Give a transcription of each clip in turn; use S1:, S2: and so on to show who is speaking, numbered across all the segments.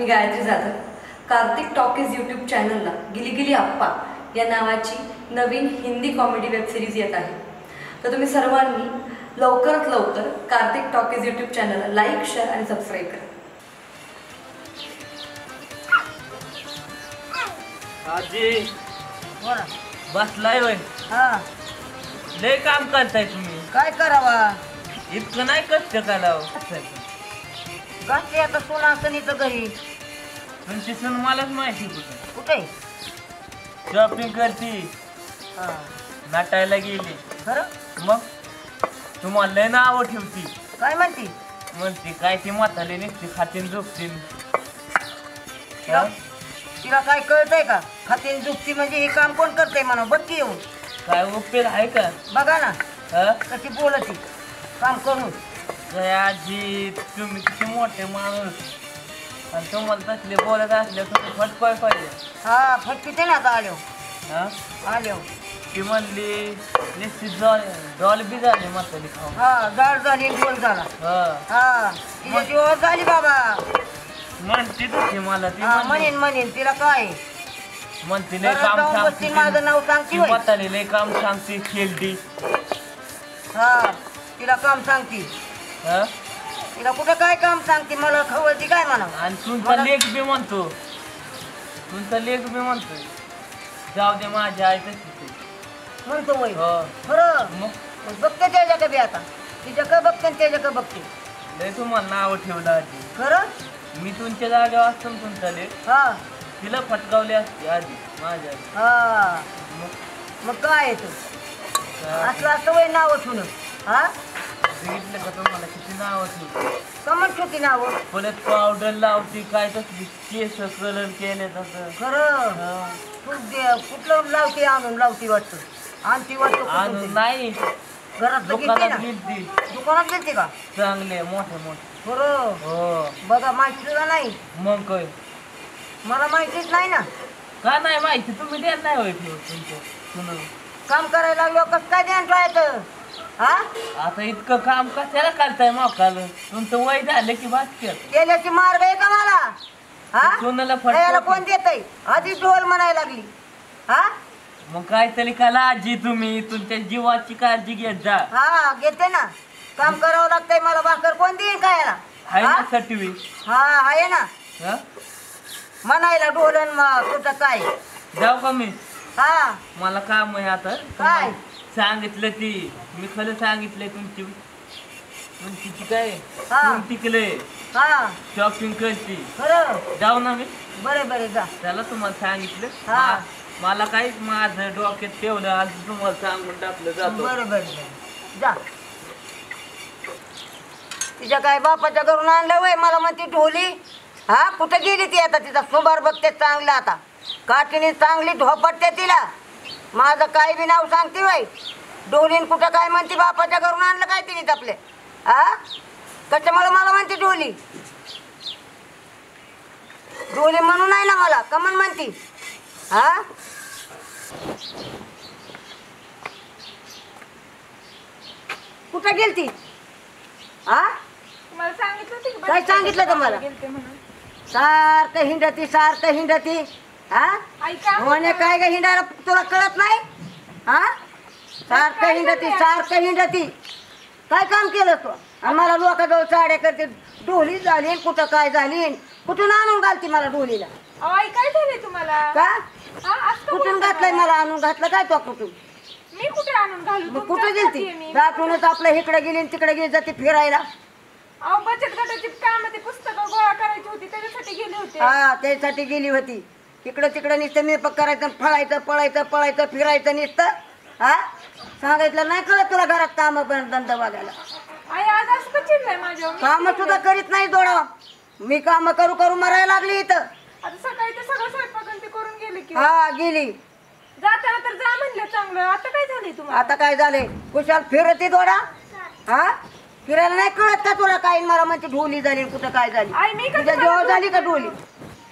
S1: मी Gayatri Jadhav. Kartik talkies YouTube चॅनलला गिली गिली अप्पा या नावाची नवीन हिंदी कॉमेडी वेब सिरीज येत आहे. तर तुम्ही सर्वांनी लवकरात लवकर कार्तिक टॉकीज यूट्यूब चॅनलला लाईक, शेअर आणि सबस्क्राईब करा.
S2: आजी बसलाय होय?
S3: हा,
S2: लय काम करताय तुम्ही.
S3: काय करावा?
S2: इतकं नाही कष्ट करावं.
S3: घातली आता सोना सनीचं घरी.
S2: तुमची सून मलाच माहिती
S3: कुठे?
S2: शॉपिंग करती,
S3: हा,
S2: नाटायला गेली.
S3: खरं?
S2: मग तुम्हाला लय नावं ठेवती.
S3: काय म्हणती?
S2: म्हणते काय ती म्हाताली निघते, खातीन झोपतीन.
S3: तिला काय कळतंय का? खातीन दुखती म्हणजे हे काम कोण करतंय म्हणा. बघ की येऊन
S2: काय उपयोग आहे का?
S3: बघा ना
S2: हा?
S3: कशी बोलती काम करून.
S2: काय आजी, तुम्ही किती मोठे माणूस आणि तुम्हाला तसले बोलत असले तुम्ही फटकाय पाहिजे.
S3: हा, फटकीते ना आता आलो.
S2: हा,
S3: आलो.
S2: ती म्हणली निश्चित डॉल बी झाली म्हाताली खाऊन.
S3: हा, जाड झाली, गोल झाला. हा, तिच्या जीवावर झाली बाबा.
S2: म्हणते तुझी मला ती
S3: म्हणेन तिला काय
S2: म्हणते लय काम सांगते.
S3: माझं नाव सांगते.
S2: म्हाताली लय काम सांगते, खेळती.
S3: हा, तिला काम सांगते.
S2: हा,
S3: तिला कुठं काय काम सांगते? मला खवळती काय म्हणा.
S2: आणि तुमचा लेख बी म्हणतो, तुमचा लेख बी म्हणतोय जाऊ दे माझ्या आई तशी
S3: म्हणतो वय.
S2: हो.
S3: खरं?
S2: मग
S3: बघते त्याच्याकडे बी आता. तिच्याकडे बघते आणि त्याच्याकडे बघते.
S2: लय तुम्हाला नाव ठेवलं आधी.
S3: खरं?
S2: मी तुमच्या जागेवर असतो ना तुमचा लेख
S3: हा,
S2: तिला फटकावली असते आधी माझ्या आधी.
S3: हा,
S2: मग
S3: मग काय येतो
S2: काय?
S3: असलं असं वय नाव ठेवणं. हा,
S2: बघितलं का तुम्हाला किती नाव ठेवली.
S3: कमन ठेवती नाव.
S2: परत पावडर लावती, काय तसली केस कलर केले तसं.
S3: खरं? तू कुठलं लावती? आणून लावती वाटतं. आणती वाटतं
S2: आणून
S3: कुठून तरी.
S2: नाही,
S3: घरात गेलती
S2: दुकानात
S3: ना?
S2: गेलती.
S3: दुकानात गेलती का?
S2: चांगले मोठे मोठे.
S3: खरं?
S2: हो.
S3: बघा, माहितीला नाही.
S2: मग काय
S3: मला माहितीच नाही ना.
S2: का नाही माहिती? तुम्ही द्या नाही होय ठेवत तुमचं सुनं.
S3: काम करायला लागलो कसं काय ध्यान ठेवायचं? हा,
S2: आता इतकं काम कशाला करताय मोकाल? तुमचं वय झालं की बास्केट
S3: केल्याची मार्ग आहे का मला? हा,
S2: सोनाला
S3: याला
S2: फटक.
S3: कोण देतय? आधी ढोल म्हणायला लागली. हा,
S2: मग काहीतरी कला आजी, तुम्ही तुमच्या जीवाची काळजी घेत जा.
S3: हा, घेते ना. काम करावं लागतंय मला. भाकर कोण देईन काय याला?
S2: आहे
S3: हा?
S2: ना सटवी?
S3: हा, आहे ना.
S2: हा?
S3: म्हणायला ढोलन कुठं काय.
S2: जाऊ का मी?
S3: हा,
S2: मला काम आहे आता.
S3: काय?
S2: सांगितलं ती मी खरं सांगितलंय तुमची काय
S3: हा.
S2: तुम्ही टिकले
S3: हा,
S2: शॉपिंग करते.
S3: खरं?
S2: जाऊ ना मी.
S3: बरे जा.
S2: त्याला तुम्हाला सांगितलं.
S3: हा.
S2: मला काहीच माझं डोक्यात ठेवलं आज तुम्हाला सांगून टाकलं जातो.
S3: बरं जा. तिच्या काय बापाच्या घरून आणलं वय? मला म्हणते ढोली. हा, कुठं गेली ती आता? तिचा सुभार बघते चांगला. आता काठीने चांगली ढोपटते तिला. माझं काय बी नाव सांगते वय. ढोलीन कुठं काय म्हणते? बापाच्या घरून आणलं काय तिने आपले? हा, त्याच्यामुळे मला म्हणते ढोली. ढोली म्हणून आहे ना मला. कमन म्हणती? हा, कुठं गेलती? हा,
S4: मला सांगितलं होतं की
S3: काय सांगितलं तुम्हाला?
S4: गेलते म्हणून.
S3: सारखं हिंडती. हा,
S4: ऐका.
S3: म्हणे काय ग हिंडायला तुला कळत नाही? हा, सारखं हिंडती. काय काम केलं तू? आणि मला लोकांजवळ साड्या करते. ढोली झाली कुठं काय झाली? कुठून आणून घालती मला ढोलीला?
S4: अहो, आई काय झालंय तुम्हाला?
S3: का
S4: हा, असं
S3: कुठून
S4: बोलता
S3: घातलंय?
S4: का?
S3: मला आणून घातलं काय तो? कुठून?
S4: मी कुठे आणून घालू?
S3: मग
S4: तुमच्याच
S3: कुठं गेलती?
S4: घरात आहे मी.
S3: दाखवूनच आपल्या इकडे गेली तिकडे गेली जाते फिरायला.
S4: अहो, बचत गटाची काम, ते पुस्तकं गोळा करायची होती त्याच्यासाठी गेले होते.
S3: हा, त्यासाठी गेली होती. इकडं तिकडं नुसतं मेपक करायचं, फळायचं, पळायचं फिरायचं नुसतं. हा, सांगितलं नाही कळत तुला घरात काम पण धंदा बघायला?
S4: आई आज असं का चिडलंय माझ्यावर?
S3: काम सुद्धा करीत नाही दोडा. मी काम करू मरायला लागली इथं.
S4: आता सकाळी तर सगळं स्वयंपाक आणि ते करून गेले की.
S3: हा, गेली.
S4: जाताना तर जा म्हणलं चांगलं. आता काय झालंय तुम्हाला?
S3: आता काय झाले? कुशाल फिरती दोडा. हा, फिरायला नाही कळत का तुला? काय मला म्हणते ढोली झाली कुठं काय झाली?
S4: आई, मी का
S3: तुझ्या
S4: तुम्हाला
S3: जेव्हा झाली का ढोली?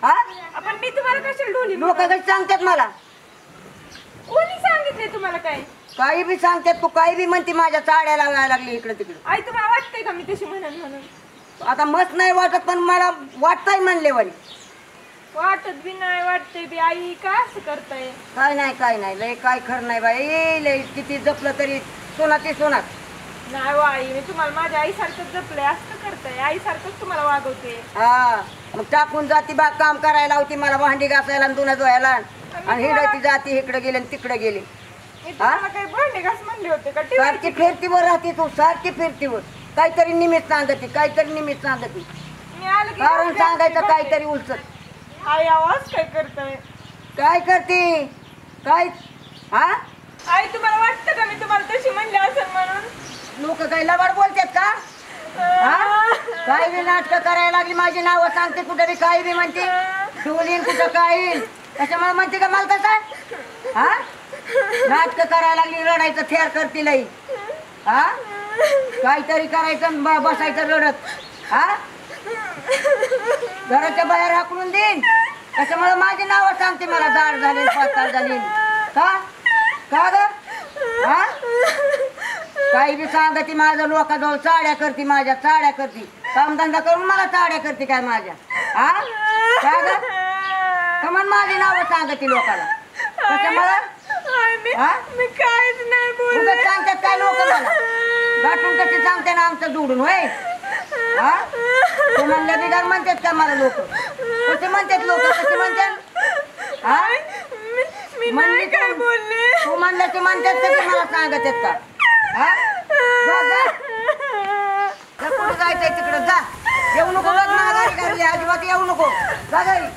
S3: हा,
S4: आपण मी तुम्हाला कशाला ढोली?
S3: लोक काही सांगतात मला.
S4: कोणी सांगितलंय तुम्हाला काय?
S3: काही बी सांगतात. तू काही बी म्हणते माझ्या साड्या लावायला लागली इकडे तिकडे.
S4: आई, तुम्हाला वाटतंय का मी तशी म्हणून?
S3: आता मस्त नाही वाटत पण मला वाटतंय म्हणले वाली.
S4: वाटत बी नाही वाटते बी आई का असं करताय
S3: काय नाही लय काय खरं नाही बाई लय किती जपलं तरी सोनाची सोनाच.
S4: नाही वा आई मी तुम्हाला माझ्या आईसारखंच जपलंय असं करताय आईसारखंच तुम्हाला वागवते.
S3: हा मग टाकून जाती बाग काम करायला होती मला भांडी घासायला आणि धुणं धुवायला आणि हिंडायची जाती इकडे गेली आणि तिकडे गेली.
S4: मी तुम्हाला काही भांडे घास म्हणले होते का
S3: सारखी फिरतीवर राहते तू सारखी फिरतीवर काहीतरी निमित्त सांगती
S4: मी आलं की
S3: कारण सांगायचं काहीतरी उलचत
S4: आई आवाज काय करताय
S3: काय करते काय हा
S4: आई तुम्हाला वाटतं का मी तुम्हाला तशी म्हणले असं म्हणून
S3: लोक काही लबाड बोलतात का हा काही बी नाटकं करायला लागली माझी नावं सांगते कुठे बी काही बी म्हणते ठेवलीन कुठं काही त्याच्यामुळे म्हणते का मला कसं हा नाटकं करायला लागली रडायचं थेर करते लई हा काहीतरी करायचं बसायचं रडत हा घराच्या बाहेर हाकलून देईन त्याच्यामुळे माझी नावं सांगते मला दाढ झाली पातळ झाली का का ग हा काही बी सांगते माझं लोकांजवळ चाड्या करते माझ्या चाड्या करते कामधंदा करून मला चाड्या करते काय माझ्या हा का ग कमान माझी नावं सांगते लोकांना त्याच्यामुळे
S4: मी काहीच नाही बोलले
S3: सांगतात काय लोक मला गाठून कशी सांगते ना आमचं जोडून होय हा तू म्हणलं बिगार म्हणतात का मला लोक कसे म्हणतात लोक कसे म्हणतात हा
S4: मी नाही काय बोलले
S3: तू म्हणलं की म्हणतात कसे मला सांगत आहेत का हा जा जा कुठं जायचंय तिकडं जा येऊ नको बघ माघारी घालली अजिबात येऊ नको जा घरी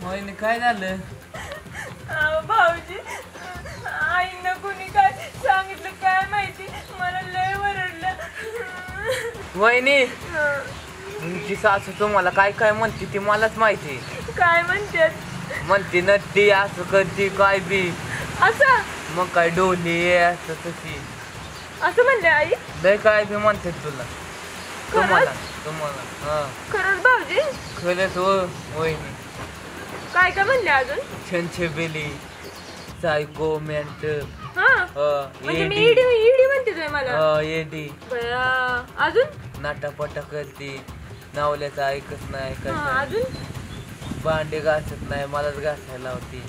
S2: वहिनी काय झालं?
S4: भाऊजी आईनं कोणी काय सांगितलं काय माहिती मला लय वरडलं.
S2: वहिनी तुमची सासू तुम्हाला काय काय म्हणते ती मलाच माहिती.
S4: काय म्हणतात
S2: म्हणते नट्टी असं करते काय बी
S4: असं
S2: मग काय डोली असं तशी
S4: असं म्हणले आई
S2: लय काय बी म्हणते तुला तुम्हाला हा
S4: खरंच भाऊजी
S2: खरंच हो वहिनी.
S4: काय काय म्हणले अजून
S2: छनछेबेली सायको मेंट
S4: हा म्हणजे मी इडी इडी म्हणते तुम्ही मला
S2: एडी
S4: बया अजून
S2: नाटापटा करते नावल्याचं ऐकत नाही
S4: हा,
S2: कसं
S4: अजून
S2: भांडे घासत नाही मलाच घासायला होती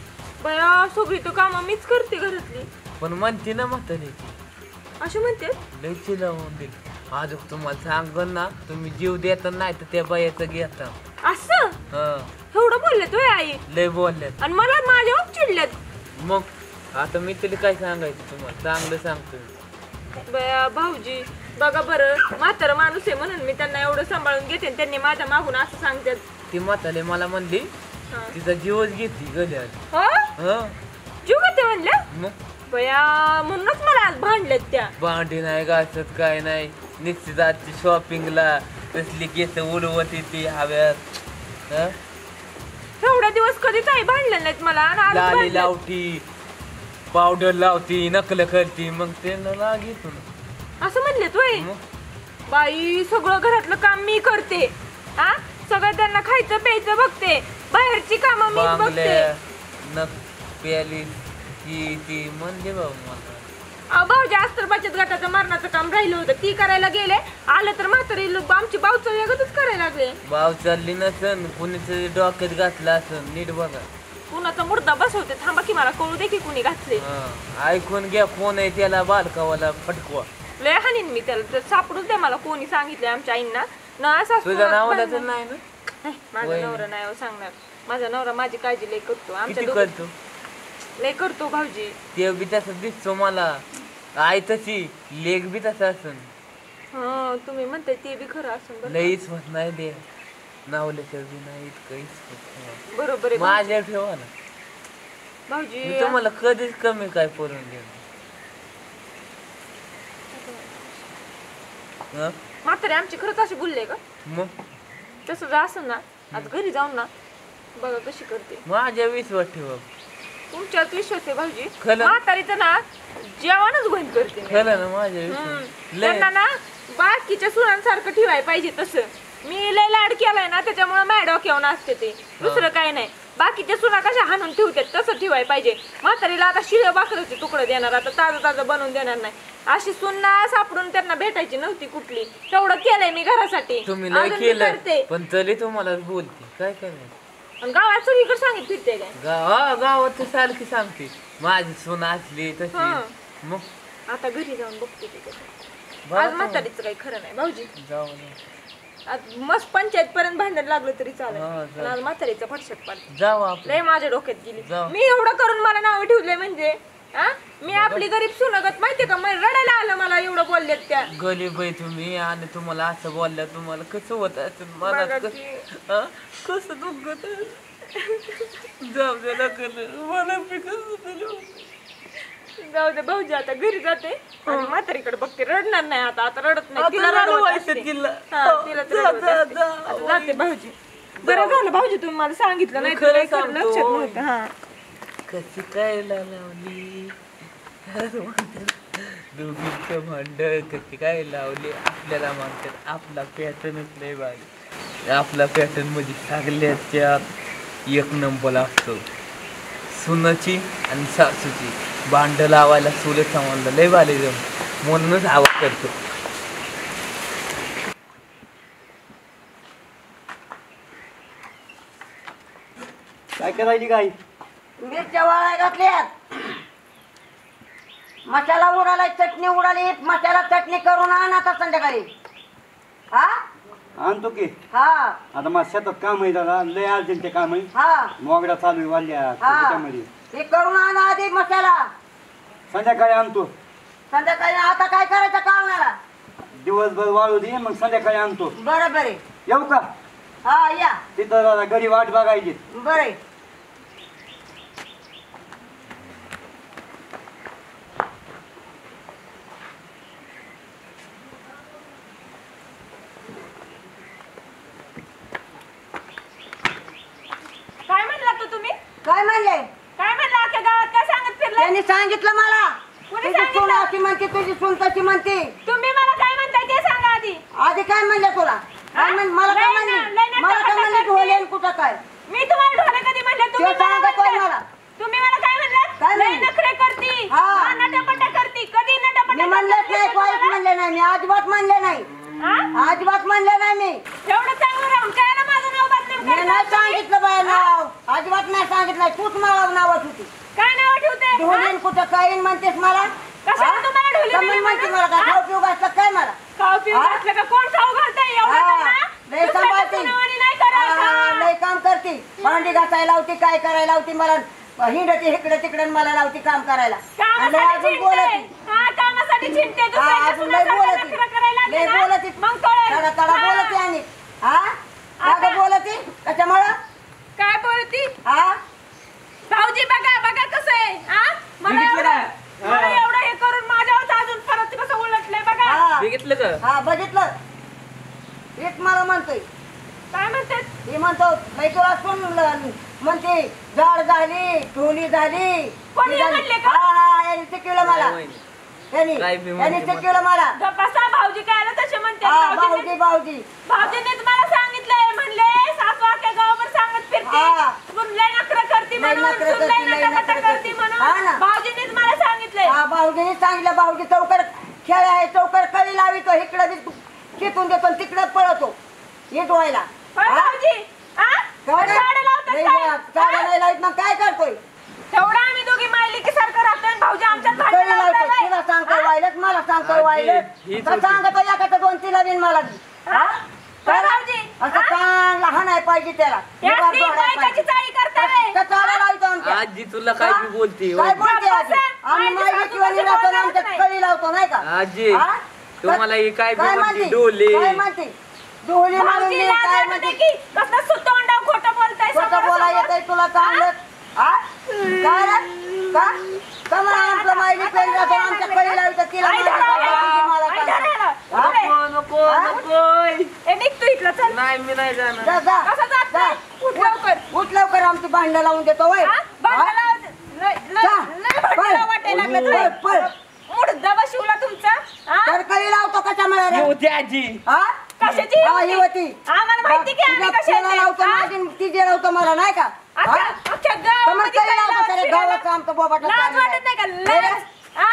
S4: बया सगळी तर कामं मीच करते घरातली
S2: पण म्हणते ना म्हातारी ती
S4: असे म्हणते
S2: लय चिलावून दिली. अजून तुम्हाला सांगन ना तुम्ही जीव देता नाही तर त्या बायाचं घेता.
S4: असं
S2: हं
S4: एवढं बोलले तुझी आई
S2: लय बोलल्यात
S4: आणि मला माझ्यावर चिडल्यात.
S2: मग आता मी तरी काय सांगायचं तुम्हाला चांगलं सांगतो.
S4: बया भाऊजी बघा बरं म्हातारा माणूस आहे म्हणून मी त्यांना एवढं सांभाळून घेते आणि त्यांनी माझ्या मागून असं सांगतात.
S2: ती म्हातारी मला म्हणली
S4: हा.
S2: तिचा जीवच घेतली गल्या.
S4: हो
S2: हं
S4: जीव का ते म्हणलं
S2: मग
S4: बया म्हणूनच मला आज भांडल्यात त्या.
S2: भांडी नाही घासत काय नाही निश्चित आजची शॉपिंगला तसली केस उडवत ती हव्यात. हं?
S4: एवढ्या दिवस कधीच आई भांडल्या नाहीत मला आणि आज
S2: लाली
S4: भांडल्यात.
S2: लावती पावडर लावती नकल करती मग ते राग येतो ना.
S4: असं म्हणले तू
S2: मग
S4: बाई सगळं घरातलं काम मी करते हा सगळं त्यांना खायचं प्यायचं बघते बाहेरची कामं मी बघते.
S2: बांगल्या नक प्याली ती ती म्हणजे बाबा मला
S4: भाऊजी अस्तर बचत गटाचं मरणाचं काम राहिलं होतं ती करायला गेले आलं तर म्हातारी आमची बाऊचं वेगळंच करायला लागले.
S2: भाव चालली नसन कुणीच डोक्यात घातलं असं नीट बघा.
S4: कुणाचा मुर्दा बसवते थांबा की मला कळू दे की कुणी घातले.
S2: हं. ऐकून घ्या कोण आहे त्याला बालकावाला फटकवा.
S4: लय हानीन मी त्याला तर सापडूच द्या मला कोणी सांगितलंय आमच्या आईंना ना
S2: तुझं नावाला तर नाही ना
S4: माझा नवरा नाही हो सांगणार. माझा नवरा माझी काळजी लय करतो आमच्या
S2: किती करतो
S4: लय करतो भाऊजी.
S2: ते बी तसं दिसतो मला आई तशी लेग बी तसं असन.
S4: हा तुम्ही म्हणताय ते बी खरं असून बरं.
S2: लईच होत नाही दे नावल्याच्या बी नाही इतकंच
S4: बरोबर आहे
S2: माझ्या ठेवा ना
S4: भाऊजी.
S2: मी तुम्हाला कधीच कमी काय करून देणार. हं?
S4: म्हातारे आमची खरंच अशी बोलले का?
S2: मग
S4: तसं जर असं ना आज घरी जाऊन ना बघा कशी करते.
S2: माझ्या विश्वास ठेवा.
S4: तुमच्यात विश्वास आहे भाऊजी.
S2: खरं?
S4: म्हातारीचं ना जेवणच बंद करते मी.
S2: खरं ना माझ्या
S4: हम्म.
S2: विश्वास
S4: त्यांना ना बाकीच्या सुनांसारखं ठेवायला पाहिजे तसं. मी लय लाड केलाय ना त्याच्यामुळे माझ्या डोक्यावर असते ते, दुसरं काही नाही. बाकीच्या सुना कशा हाणून ठेवतात तसं ठेवायला पाहिजे. म्हातारीला आता शिळं बाकराचे तुकडं देणार, आता ताजं ताजं बनवून देणार नाही. अशी सुन्ना सापडून त्यांना भेटायची नव्हती कुठली. तेवढं केलंय मी घरासाठी.
S2: तुम्ही लय
S4: अजून मी
S2: केलं
S4: करते.
S2: पण तरी तुम्हाला बोलते काय करणार.
S4: आणि गावात सगळीकडे सांगित फिरते काय
S2: गावात सारखी सांगते माझी सून असली तशी.
S4: हं.
S2: मग
S4: आता घरी जाऊन बघते ती कसं.
S2: बघा
S4: आज
S2: तुम्ही.
S4: म्हातारीचं काही खरं नाही भाऊजी.
S2: जाऊ ना.
S4: आज मस्त पंचायत पर्यंत भांडण लागलं तरी चालेल,
S2: हा,
S4: पण आज म्हातारीचं फटशट पाडते.
S2: जाऊ आपण.
S4: लय माझ्या डोक्यात गेली.
S2: जाऊ.
S4: मी एवढं करून मला नाव ठेवलंय म्हणजे हा? मी आपली गरीब सुनगत माहितीये का, मला रडायला आलं मला एवढं बोललेत त्या.
S2: गरीब आहे तुम्ही आणि तुम्हाला असं बोलल्या तुम्हाला कसं होत असेल मला
S4: बघा
S2: कसं
S4: की.
S2: हा? कसं दुखत जाऊ दे नका मला बी कसं तरी.
S4: जाऊ दे भाऊजी, आता घरी जाते आणि म्हातारीकडे बघते. रडणार नाही आता, आता रडत नाही.
S2: आता
S4: तिला रडवत
S2: रडवायचं
S4: असते.
S2: तिला.
S4: हा, तिला तर
S2: जा,
S4: रडवत
S2: जा,
S4: असते.
S2: जा.
S4: आता जाते भाऊजी. बरं झालं भाऊजी तुम्ही मला सांगितलं, नाही तर
S2: खरं
S4: काही खरं
S2: सांगतो.
S4: लक्षात नव्हतं. हा
S2: कशी काय लावली दोघींचं भांड कशी काय लावली. आपल्याला म्हणतात आपला पॅटर्नच लय भारी. आपला पॅटर्न मध्ये सगळ्याच्यात एक नंबर असतो. सुनाची आणि सासूची भांड लावायला चुले सामानला लय भारी जम, म्हणूनच आवाज करतो.
S5: काय करायची काय?
S3: मिरच्या वाळ्या घातल्यात, मसाला उडाला, चटणी उडाली. मसाला चटणी करून आण आता संध्याकाळी. हा
S5: आणतो की.
S3: हा
S5: आता माझ्या शेतात काम आहे दादा, लय अर्जंट काम आहे.
S3: हा
S5: मोगडा चालू आहे वाल्या
S3: हा
S5: त्याच्यामध्ये.
S3: हे करून आण आधी मसाला.
S5: संध्याकाळी आणतो.
S3: संध्याकाळी आता काय करायचं कामाला?
S5: दिवसभर वाळू दे, मग संध्याकाळी आणतो.
S3: बरं बरे.
S5: येऊ का?
S3: हा या.
S5: तिथं दादा घरी वाट बघायची.
S3: बरे.
S4: काय म्हणला तू तुम्ही?
S3: काय म्हणले?
S4: काय म्हणला? अख्ख्या गावात काय सांगत फिरले?
S3: त्यांनी सांगितलं मला.
S4: कोणी
S3: तुझी
S4: सांगितलं?
S3: सून अशी म्हणते, तुझी सून तशी म्हणते.
S4: तुम्ही मला काय म्हणताय ते सांगा आधी.
S3: आधी काय म्हणले तुला? काय म्हण मला काय
S4: लय
S3: म्हणले?
S4: ना- लय ना-
S3: मला काय म्हणले ढोले आणि कुठं काय?
S4: मी तुम्हाला ढोले कधी म्हणले? तुम्ही
S3: ते सांगा
S4: मला
S3: कोण
S4: म्हणले.
S3: मला?
S4: तुम्ही मला काय म्हणलात?
S3: काय
S4: लय
S3: म्हणले?
S4: नखरे करती.
S3: हा.
S4: हा, नटापटा करती. कधी नटापटा
S3: मी म्हणलेच
S4: करती?
S3: नाही, काहीच म्हणले नाही. मी अजिबात म्हणले नाही.
S4: हा?
S3: अजिबात म्हणले नाही मी.
S4: एवढं चांगलं राहून काय ना माझं नाव बदनाम
S3: मी
S4: करता
S3: नाही
S4: तुम्ही?
S3: सांगितलं बाय नाव. अजिबात नाही सांगितलं. तूच मला नावच होती.
S4: काय नाव ठेवते?
S3: ढोलीन कुठं काही म्हणतेस मला?
S4: कशाला
S3: हा?
S4: तुम्हाला ढोली
S3: कमी
S4: बिली
S3: म्हणते
S4: म्हणून?
S3: मला काय
S4: हा?
S3: खाऊ पिऊ घातलं काय मला?
S4: खाऊ पिऊ
S3: हा?
S4: घातलं का? कोण खाऊ घालतंय? एवढं
S3: हा,
S4: तर ना?
S3: लय
S4: दुसऱ्याच्या
S3: सांभाळते.
S4: सुनावणी नाही करत.
S3: हा,
S4: हा.
S3: लय काम करते. भांडी घासायला लावती, काय करायला लावती मला. हिंडते इकडे तिकडे मला लावती काम करायला. आणि लय
S4: कामासाठी
S3: अजून बोलती.
S4: चिंते. हा, कामासाठी चिंते.
S3: हा,
S4: दुसऱ्याच्या
S3: अजून लय
S4: सुनासारखं
S3: बोलती.
S4: नखरं करायला लागले
S3: लय
S4: ना,
S3: बोलती.
S4: मग कळेल.
S3: तडा तडा
S4: हा.
S3: बोलती आणि हा का बोलती त्याच्यामुळं
S4: काय बोलती?
S3: हा
S4: भाऊजी बघा बघा कसं आहे. हा? मला एवढं हे करून माझ्यावर अजून परत कसं उलटलंय बघा.
S3: हा
S2: बघितलं का?
S3: हा बघितलं. हेच मला म्हणतोय.
S4: काय म्हणतात?
S3: हे म्हणतो मी तुला सुन म्हणते झाड झाली, ढोली झाली.
S4: कोणी
S3: ती झाली.
S4: म्हणले का?
S3: हा हा यांनी शिकवलं मला.
S2: नाही,
S3: यांनी
S2: काय बी म्हणते
S3: यांनी शिकवलं मला.
S4: बसा भाऊजी काय आलं तसे म्हणते.
S3: हा भाऊजी भाऊजी.
S4: भाऊजीनेच मला सांगितलंय, म्हणले सासू अख्ख्या गावावर सांगत फिरते.
S3: हा.
S4: सून लय नखरं करती
S3: लय
S4: म्हणून,
S3: नखरं
S4: सून लय
S3: करती, लय
S4: नटापटा
S3: नखरं
S4: करती
S3: करती. हा ना.
S4: म्हणून भाऊजीनेच मला सांगितलंय.
S3: हा भाऊजीने सांगितलं. भाऊजी चौकर खेळ आहे, चौकर कळी लावितो. इकडं बी खेचून देतो तिकडं पळतो हे डोळ्याला.
S4: होय भाऊजी? हा? झाडं लावतात काय?
S3: चाडा नाही लावित मग काय करतोय?
S4: तेवढं आम्ही दोघी मायली की सारखं राहतोय आणि भाऊजी आमच्यात भांडण
S3: कळी लावतो.
S4: लावताय.
S3: तिला सांगतोय वायलट, मला सांगतोय
S2: आजी,
S3: वायलट.
S2: हीच
S3: तर
S2: होती.
S3: सांगतो एखादं दोन तिला बिन मला बी. हा?
S4: होय भाऊजी?
S3: असं चांगला हाणाय पाहिजे त्याला.
S4: यात ती बायकाची चाळी करताय.
S3: का चाडा लावतो आमच्या?
S2: आजी तुला काय बी बोलते
S3: काय
S2: हो.
S3: बोलते आजी? आम्ही
S4: माझी
S3: माहिती किंवा
S4: सासू
S3: निराकरण
S4: बोलत
S3: आमच्या
S4: नाही.
S3: कळी लावतो नाही का?
S2: आजी
S3: हा?
S2: तुम्हाला ही काय बी म्हणते
S3: म्हणते?
S2: डोले.
S3: काय म्हणते? डोले म्हणून
S4: भाऊजी
S3: मी
S4: लाज
S3: काय
S4: वाटते
S3: म्हणते?
S4: की कसलं सुतोंडाव खोटं बोलताय
S3: खोटं
S4: समोरासमोर.
S3: बोला येतंय तुला चांगलं. हा? काय रे? का? का म्हणा आमचं मायली पेन जातो आमच्या कळी लावतो तिला
S4: आई
S3: माहिती
S4: धरा,
S3: का? तुझी मला
S4: आई
S3: काय?
S4: धरा.
S3: हा?
S2: नको नाही मी नाही जाणार.
S3: जा जा
S4: कसं जात
S3: जा.
S4: नाही? उठ लवकर.
S3: उठ लवकर आमची भांडणं लावून देतो वय
S4: हा? भांडणं लावायचं.
S3: जा.
S4: भांडणं वाटायला लागलं
S3: पळ,
S4: तुला.
S3: पळ.
S4: मुडदा बशिवला तुमचा हा?
S3: तरकळी लावतो कशा मला रे?
S2: होती आजी.
S3: हा?
S4: कशाची
S3: हा, ही होती.
S4: आम्हाला माहिती की आम्ही
S3: तुझ्या
S4: कशाचे.
S3: तुला लावतो
S4: हा?
S3: माझी ती जे लावतो मला नाही का हा?
S4: अख्ख्या
S3: तर मग
S4: गावामध्ये
S3: कळी
S4: काय
S3: लावतो
S4: लावत
S3: तरी
S4: फिरायला?
S3: गावाचं आमचं बोबाटा
S4: लाज
S3: चाललेलं
S4: वाटत नाही का?
S3: आहे.
S4: लाज? हा?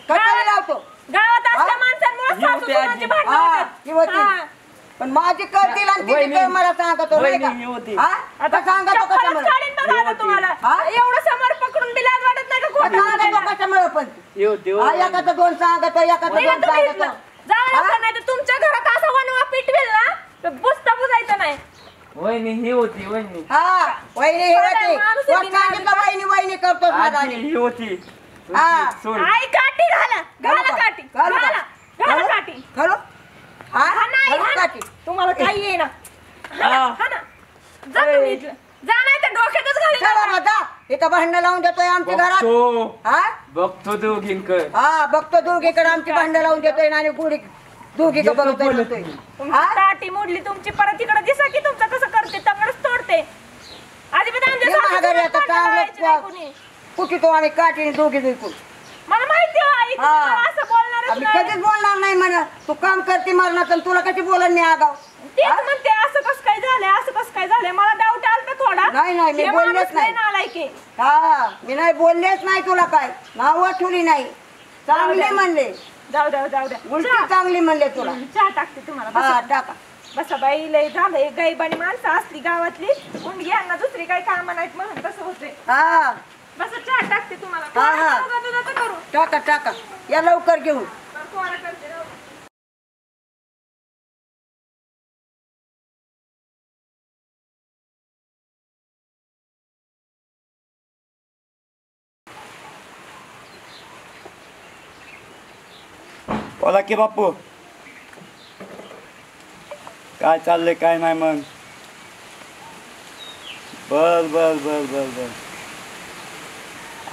S3: कळी लावतो
S4: गावात असल्या
S2: हा?
S4: माणसांमुळे
S2: ही होती
S4: सासू-सुनांची
S2: आजी.
S4: भांडणं
S3: हा,
S4: होतात.
S3: ही होती.
S4: हा.
S3: पण माझी करतील आणि तिची
S2: वहिनी.
S3: कर मला सांगतो नाही का
S2: वहिनी, ही होती.
S3: हा? आता सांगतो
S4: चप्पलच
S3: कशामुळे
S4: काढीन बघा आता तुम्हाला.
S3: हा?
S4: एवढं समोर पकडून बी लाज वाटत नाही का कोण
S3: सांगतो कशामुळे पण
S2: ही होती,
S3: हा,
S2: होती.
S3: एकाचं दोन सांगतो एकाचं
S4: निघा
S3: दोन
S4: तुम्ही
S3: सांगतो
S4: इथनं. जाऊ नका, नाही तर तुमच्या घरात असा वनवा पिटवेल ना तर बुजता बुजायचं नाही.
S2: वहिनी ही होती वहिनी.
S3: हा वहिनी हे
S4: बरं,
S3: होती
S4: माणूस
S3: वर
S4: आहे की
S3: सांगितलं
S4: नाही?
S3: वहिनी वहिनी करतो
S2: आजी ही होती.
S3: हा.
S2: सोड.
S4: आई काठी घाला घाला काठी
S3: घालू का?
S4: घाला घाला
S3: घालू?
S4: काठी.
S3: खरो हा
S4: हा नाही
S3: घालू
S4: हा ना.
S3: काठी?
S4: तुम्हाला काही येईना हा
S2: हा.
S4: ना जा तुम्ही इथलं. जा नाही तर डोक्यातच घालीन.
S3: चला ना जा इथं भांडणं लावून देतोय आमच्या घरात
S2: बघतो
S3: हा
S2: बघतो दोघींकडे.
S3: हा बघतो दोघीकडे आमची भांडणं लावून देतोय आणि गुढी दोघीकडे बघतोय म्हणतोय.
S4: तुमची
S3: हा?
S4: काठी मोडली तुमची परत इकडे दिसा की तुमचं कसं करते तंगडच तोडते. अजिबात आमच्या
S3: ये माघारी आता
S4: सासूचं भांडण लावायची नाही
S3: चांगलं
S4: कुणी.
S3: कुठे तो आम्ही काठीने दोघी दुखू
S4: मला माहिती आहे आई
S3: हा.
S4: तुम्हाला असं बोलणारच
S3: आम्ही
S4: नाही.
S3: कधीच बोलणार नाही म्हणा तू काम करते मरणार तर तुला कशी बोलत नाही आगाव
S4: तेच म्हणते असं कसं काय झालंय असं कसं काय झालंय मला डाऊट आलता थोडा.
S3: नाही, नाही, मी
S4: हे
S3: बोललेच
S4: माणूस
S3: नाही.
S4: नालायकी.
S3: हा मी नाही बोललेच नाही तुला काय नाव ठेवली नाही चांगली म्हणले
S4: जाऊ द्या जाऊ द्या
S3: उलटी
S4: चहा.
S3: चांगली म्हणले तुला
S4: चहा टाकते तुम्हाला
S3: हा
S4: बसा.
S3: टाका
S4: बसा बाई लय झालंय गाईबानी माणसं असली गावातली मुंडगी यांना दुसरी काही कामं नाहीत म्हणून तसं होते.
S3: हा
S4: बसा चहा टाकते तुम्हाला.
S3: हा, हा.
S4: कोरा दुधाचं करू
S3: टाका टाका या लवकर घेऊन
S4: बरं, कोरा करते राहू दे.
S5: बोला की बापू काय चाललंय काय नाही मग बर बर बर बर बर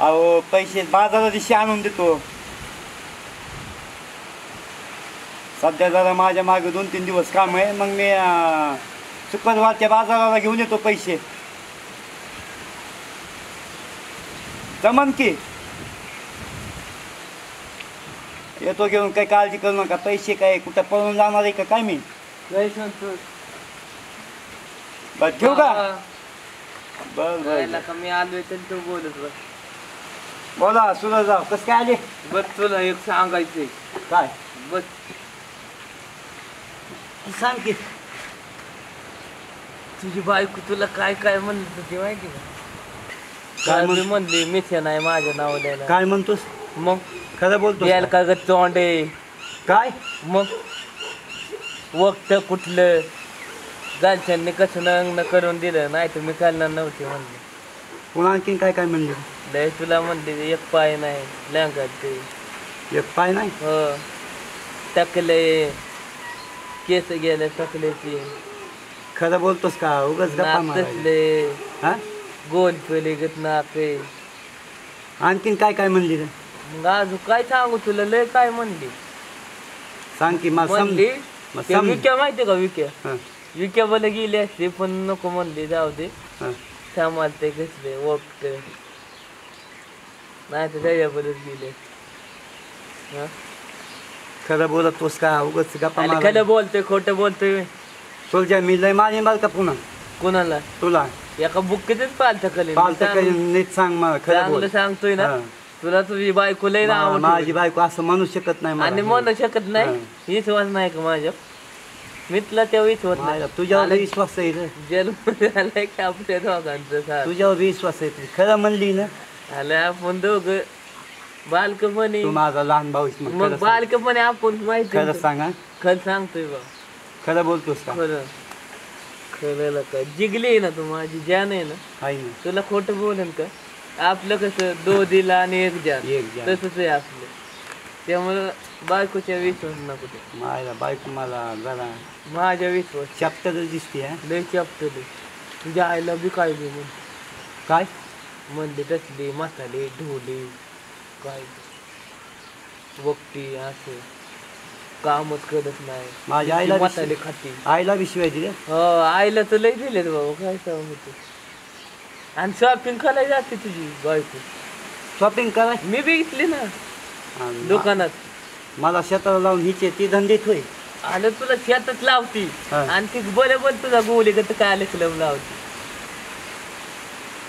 S5: अहो पैसे बाजारा दिवशी आणून देतो सध्या जरा माझ्या मागे 2-3 दिवस काम आहे मग मी शुक्रवारच्या बाजाराला घेऊन येतो पैसे जमन की येतो घेऊन काही काळजी करू नका पैसे काय कुठं पळून जाणार आहे का काय मी
S2: लय संतोष.
S5: बरं ठेवू का
S2: हा.
S5: बर बर
S2: जायला का मी आलोय तर तू बोलत बस.
S5: बोला सुरज जाऊ कसं काय आले
S2: बस तुला एक सांगायचंय.
S5: काय
S2: बस
S5: सांग की
S2: तुझी बायको तुला काय काय म्हणत होती माहिती का?
S5: काय
S2: काय म्हणली मिथ्या नाही माझ्या नावाला.
S5: काय म्हणतोस
S2: मग
S5: खरं बोलतो
S2: यायला का ग तोंडे.
S5: काय
S2: मग वक्त कुठलं घरच्यांनी कसं लग्न करून दिलं नाही तर मी करणार नव्हते म्हणले.
S5: पुन्हा आणखीन काय काय म्हणले
S2: लय तुला म्हणले एक पाय नाही लँगात ते
S5: एक पाय नाही
S2: हो टाकले केस गेले टाकल्याची
S5: खरं बोलतोस का उगाच गप्पा
S2: नाक
S5: मारायला.
S2: तसले
S5: हा
S2: गोल पेले गत नाक आहे.
S5: आणखीन काय काय म्हणली रे
S2: मग अजून काय सांगू तुला लय काय म्हणली
S5: सांग की मला
S2: म्हणली
S5: मग
S2: ते
S5: समज.
S2: विक्या माहिती का विक्या
S5: हा,
S2: विक्या बोला गेली असते पण नको म्हणली जाऊ दे
S5: हा.
S2: थांबाल ते कसले वक्त नाही तर त्याच्याबरोबर गेले. हा?
S5: खरं बोलतोस का उगाच गप्पा
S2: आणि
S5: मारायला.
S2: खरं बोलतोय खोटं बोलतोय
S5: तुझ्या मी लय माझी बाल का पुन्हा
S2: कोणाला
S5: तुला
S2: एका बुक्कीतच पालतं खाली
S5: पालतं काही नीट सांग मला खरं
S2: चांगलं
S5: बोल
S2: सांगतोय ना
S5: हा.
S2: तुला तुझी बायको लय ना आवडते.
S5: माझी बायको असं म्हणू शकत नाही मला.
S2: आणि म्हणू शकत नाही
S5: हा.
S2: विश्वास नाही का माझ्या मितला तेव्हा विश्वास
S5: माझ्या-
S2: नाही
S5: तुझ्यावर
S2: आलं-
S5: विश्वास आहे रे
S2: जन्म झालाय की आपल्या दोघांचं साथ.
S5: तुझ्यावर विश्वास आहे तू खरं म्हणली ना
S2: आलं आपण दोघं बालकपणी
S5: तू माझा लहान भाऊ आहेस, मग
S2: मग
S5: खरं सांग.
S2: बालकपणी आपण माहिती
S5: खरं सांग हा.
S2: खरं सांगतोय बा
S5: खरं बोलतोस का
S2: खरं खरं का जिगली आहे ना तू माझी जान आहे ना
S5: आहे ना
S2: तुला खोटं बोलेन का आपलं कसं दो दिला आणि एक जान
S5: एक जान.
S2: तसंच आहे आपलं त्यामुळं बायकोच्या विश्वास नको ते.
S5: माझ्या बायको मला जरा
S2: माझ्या विश्वास
S5: चॅप्टर दिसते हा.
S2: लय चपटले तुझ्या आईला बी काय बी म्हण
S5: काय
S2: म्हणले तसली मसाले ढोले काय वक्ती असं कामच करत नाही
S5: माझ्या आईला बी
S2: मसाले खाते
S5: आईला बी शिवाय दिले
S2: हो आईला तर लय दिलेत बाबा काय सांगू आणि शॉपिंग करायला जाते तुझी बायको
S5: शॉपिंग करा
S2: मी बी घेतली ना
S5: आणि
S2: दुकानात
S5: मला शेताला लावून हिचे ती धंदेत होय
S2: आलं तुला शेतात लावती
S5: हा.
S2: आणि ती बोल तुझा गोली का काय आलं क्लब लावती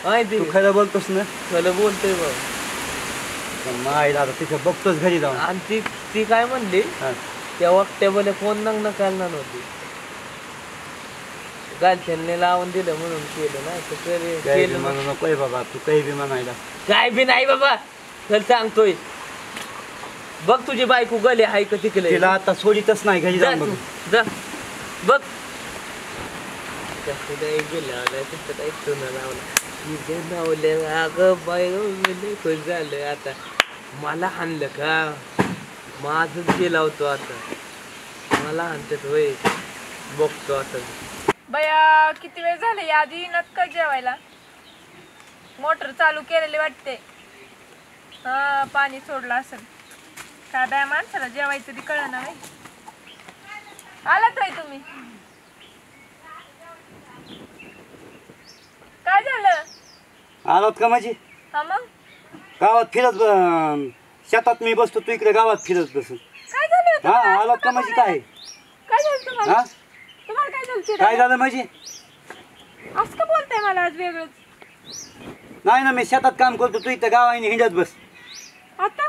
S2: माहिती
S5: तू खरं बोलतोस ना
S2: तुला बोलतोय बाबा
S5: पण मग आईला आता तिथं बघतोच घरी जाऊन
S2: आणि ती ती काय म्हणली
S5: हा.
S2: त्या वक्त्या बोले कोण नग्न करणार नव्हती गालछानने लावून दिलं म्हणून केलं ना तर
S5: काही बी
S2: केलं
S5: म्हणू नकोय बाबा तू काही बी म्हणायला
S2: काय बी नाही बाबा चल सांगतोय बघ तुझी बायको गले हाय का तिकडे
S5: तिला आता सोडीतच नाही घरी
S2: जा
S5: जाऊन
S2: तू,
S5: बघ
S2: जा बघ जास्त नाही गेला तिथं काही सोनं लावलं मी जे लावलं अगं बाय मी खुश झालं आता मला हाणलं का माझंच गेला होतो आता मला हाणतात होय बघतो आता
S4: बया किती वेळ झाले आधी नक्का जेवायला मोटर चालू केलेली वाटते हा पाणी सोडलं असेल काय बाया माणसाला जेवायचं ती कळलं ना आलात आहे तुम्ही काय झालं
S5: आलात का माझी
S4: हा मग
S5: गावात फिरत शेतात मी बसतो तू इकडे गावात फिरत बस
S4: काय झालं
S5: हा
S4: तुम्हाला?
S5: आलात का माझी काय
S4: काय झालं तुम्हाला
S5: हा
S4: तुम्हाला काय झालं
S5: काय
S4: चिडायला?
S5: झालं माझी
S4: असं का बोलताय मला आज वेगळंच
S5: नाही ना मी शेतात काम करतो तू इथं गावाने हिंडत बस
S4: आता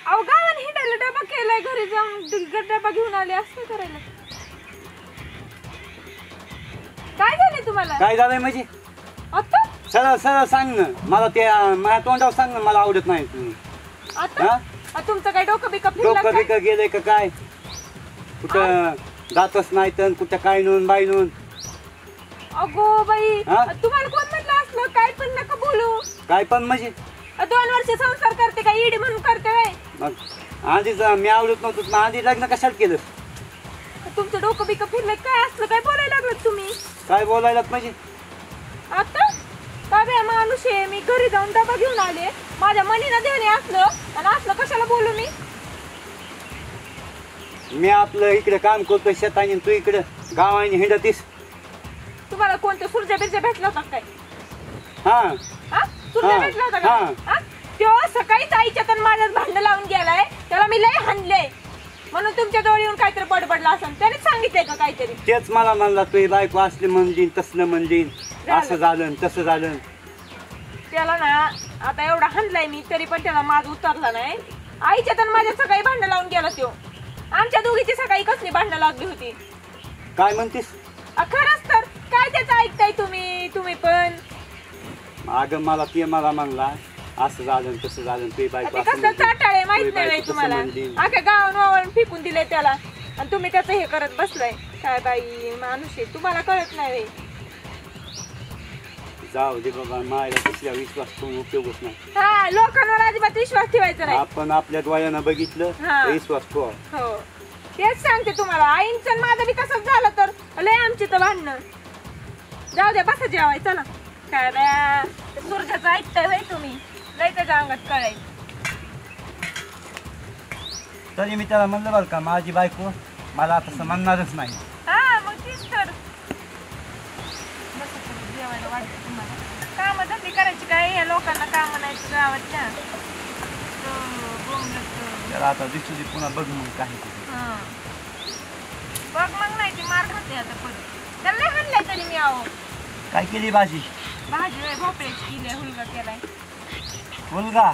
S4: अहो गावाने हिंडायला डबा केलाय घरी जाऊन डबा घेऊन आले असं करायला काय झालंय तुम्हाला
S5: काय झालंय माझी
S4: आता
S5: सरळ सरळ सांग ना मला ते माझ्या तोंडावर सांग ना मला आवडत नाही तुम्ही
S4: आता
S5: हा?
S4: तुमचं काय डोकं बिकं फिरलं
S5: डोकं
S4: काय?
S5: बिकं गेलंय का काय कुठं जातच नाही तर कुठं काय नोंद बाई नोंद
S4: अगो बाई
S5: हा?
S4: तुम्हाला कोण म्हटलं असलं काय पण नका बोलू
S5: काय पण म्हणजे
S4: 2 वर्ष संसार करते का इडी म्हणून करते व्हय?
S5: मग आधीच मी आवडत नव्हतो मग आधी लग्न कशाला केलं
S4: तुमचं डोकं बिकं फिरलंय काय असलं काय बोलायला लागलं तुम्ही
S5: काय बोलायला म्हणजे
S4: आता काय बाय माणूस आहे मी घरी जाऊन डबा घेऊन आले माझ्या मनीनं देणे असलं आणि असलं कशाला बोलू मी
S5: मी आपलं इकडे काम करतो शेताने तू इकडे गावाने हिंडतीस
S4: तुम्हाला कोणत्या सुरज्या बिरज्या भेटला होता काय
S5: हा
S4: हा सुरज्या
S5: हा,
S4: भेटला होता
S5: हा.
S4: का हा? त्यो सकाळीच आईच्या तर माझ्याच भांडण लावून गेलाय त्याला मी लय हाणले म्हणून तुमच्या जवळ येऊन काहीतरी बडबडला असं त्यानेच सांगितलंय का काहीतरी
S5: तेच मला म्हणला तू बायको असली म्हणलीन तसलं म्हणलीन असं झालं न तसं झालं
S4: त्याला ना आता एवढा हाणलाय मी तरी पण त्याला माझ उतरला नाही आईच्या तर माझ्या सकाळी भांडण लावून गेला त्यो आमच्या दोघीची सकाळी कसली भांडणं लागली होती
S5: काय म्हणतीस
S4: खरंच तर काय त्याचं ऐकताय तुम्ही पण
S5: अगं मला म्हणला असं झालं न तसं झालं तू बायको
S4: ते
S5: असं
S4: कसलं
S5: म्हणली,
S4: चाटाळे माहित
S5: तुझी
S4: नाही
S5: बायको
S4: बाई
S5: तसं
S4: तुम्हाला
S5: म्हणली.
S4: अख्या गावावर फेकून दिले त्याला आणि तुम्ही त्याचं हे करत बसलाय काय बाई माणूस आहे तुम्हाला कळत नाही बाई.
S5: जाऊ दे बाबा मायला तसल्या विश्वास ठेवून उपयोगच नाही
S4: हा लोकांवर अजिबात विश्वास ठेवायचा नाही
S5: आपण आपल्या डोळ्यानं बघितलं
S4: हा.
S5: तर विश्वास ठेवा
S4: हो तेच सांगते तुम्हाला आईंचं आणि माझं बी तसंच झालं तर लय आमची तर भांडणं जाऊ द्या बसा जेवाय चला काय बाया ते सूर्याचं ऐकताय बाई तुम्ही लय त्याच्या अंगात कळाय
S5: तरी मी त्याला म्हणलं बरं का माझी बायको मला तसं म्हणणारच नाही
S4: हा मग तीच तर बसा तुम्ही जेवायला वाटतं तुम्हाला कामं धंदे करायची काय या लोकांना काम म्हणायचं गावातल्या
S5: त्याला आता दिसू पुन्हा बघ मग काही
S4: हा. बघ मग नाही ती मार खाते आता परत त्याला नाही हाणलंय तरी मी आहो
S5: काय केली भाजी
S4: भाजी भोपळ्याची केली हुलगा केलाय
S5: मुलगा